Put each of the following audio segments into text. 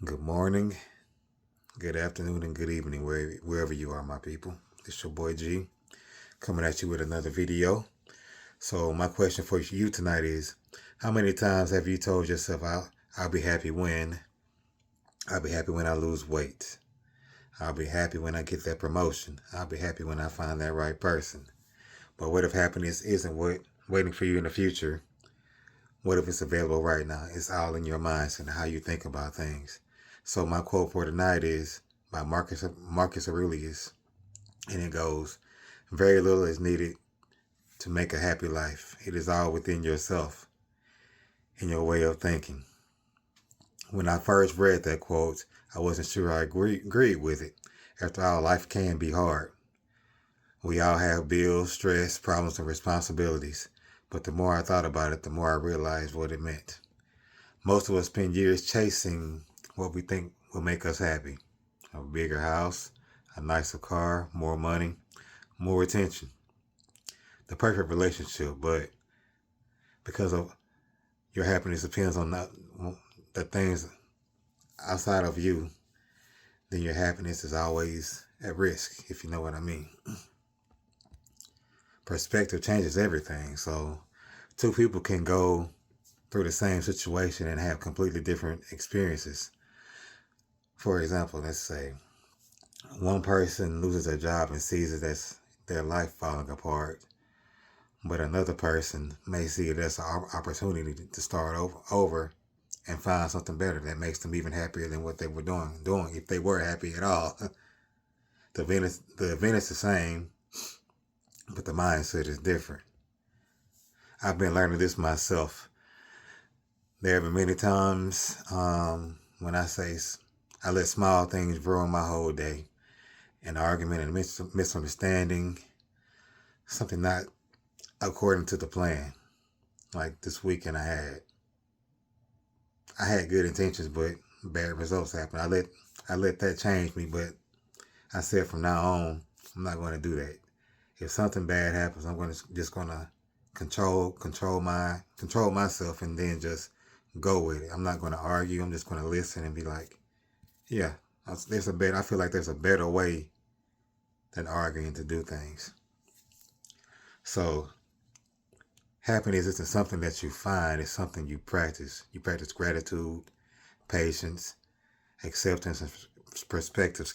Good morning, good afternoon, and good evening, wherever you are, my people. It's your boy G, coming at you with another video. So my question for you tonight is, how many times have you told yourself, I'll be happy when I lose weight. I'll be happy when I get that promotion. I'll be happy when I find that right person. But what if happiness isn't waiting for you in the future? What if it's available right now? It's all in your mindset and how you think about things. So my quote for tonight is by Marcus Aurelius, and it goes, "Very little is needed to make a happy life. It is all within yourself and your way of thinking." When I first read that quote, I wasn't sure I agreed with it. After all, life can be hard. We all have bills, stress, problems, and responsibilities. But the more I thought about it, the more I realized what it meant. Most of us spend years chasing what we think will make us happy. A bigger house, a nicer car, more money, more attention. The perfect relationship, but because of your happiness depends on the things outside of you, then your happiness is always at risk, if you know what I mean. Perspective changes everything. So two people can go through the same situation and have completely different experiences. For example, let's say one person loses their job and sees it as their life falling apart, but another person may see it as an opportunity to start over and find something better that makes them even happier than what they were doing if they were happy at all. The event is the same, but the mindset is different. I've been learning this myself. There have been many times when I let small things ruin my whole day. An argument and misunderstanding, something not according to the plan. Like this weekend I had good intentions, but bad results happened. I let that change me, but I said from now on, I'm not going to do that. If something bad happens, I'm just going to control myself and then just go with it. I'm not going to argue. I'm just going to listen and be like, yeah, I feel like there's a better way than arguing to do things. So happiness isn't something that you find, it's something you practice. You practice gratitude, patience, acceptance, and perspective,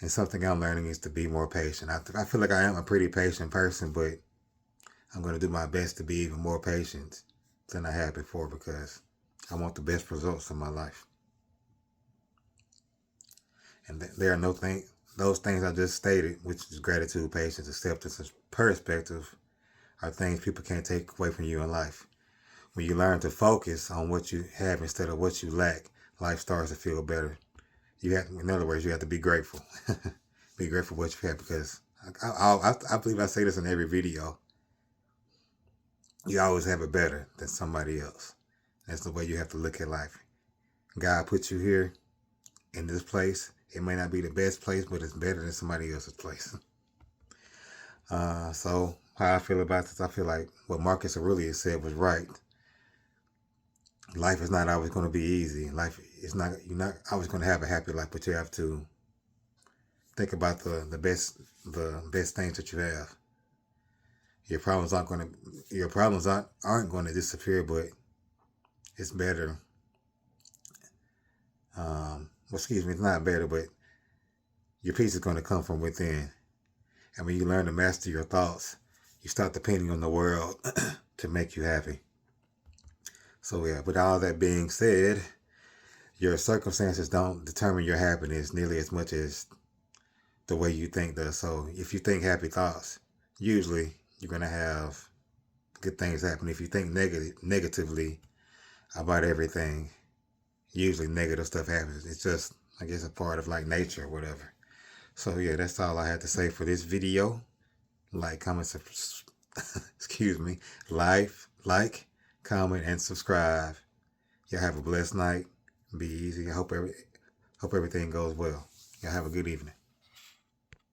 And something I'm learning is to be more patient. I feel like I am a pretty patient person, but I'm going to do my best to be even more patient than I have before because I want the best results in my life. And there are those things I just stated, which is gratitude, patience, acceptance, and perspective, are things people can't take away from you in life. When you learn to focus on what you have instead of what you lack, life starts to feel better. In other words, you have to be grateful. Be grateful for what you have because I believe I say this in every video. You always have it better than somebody else. That's the way you have to look at life. God put you here in this place. It may not be the best place, but it's better than somebody else's place. So how I feel about this, I feel like what Marcus Aurelius said was right. Life is not always going to be easy. You're not always going to have a happy life, but you have to think about the best things that you have. Your problems aren't going to disappear, but it's better. It's not better, but your peace is going to come from within. And when you learn to master your thoughts, you start depending on the world to make you happy. So yeah, with all that being said, your circumstances don't determine your happiness nearly as much as the way you think does. So if you think happy thoughts, usually you're going to have good things happen. If you think negatively about everything, usually negative stuff happens. It's just, I guess, a part of like nature or whatever. So yeah, that's all I had to say for this video. Like, comment, like, comment, and subscribe. Y'all have a blessed night. Be easy. I hope everything goes well. Y'all have a good evening.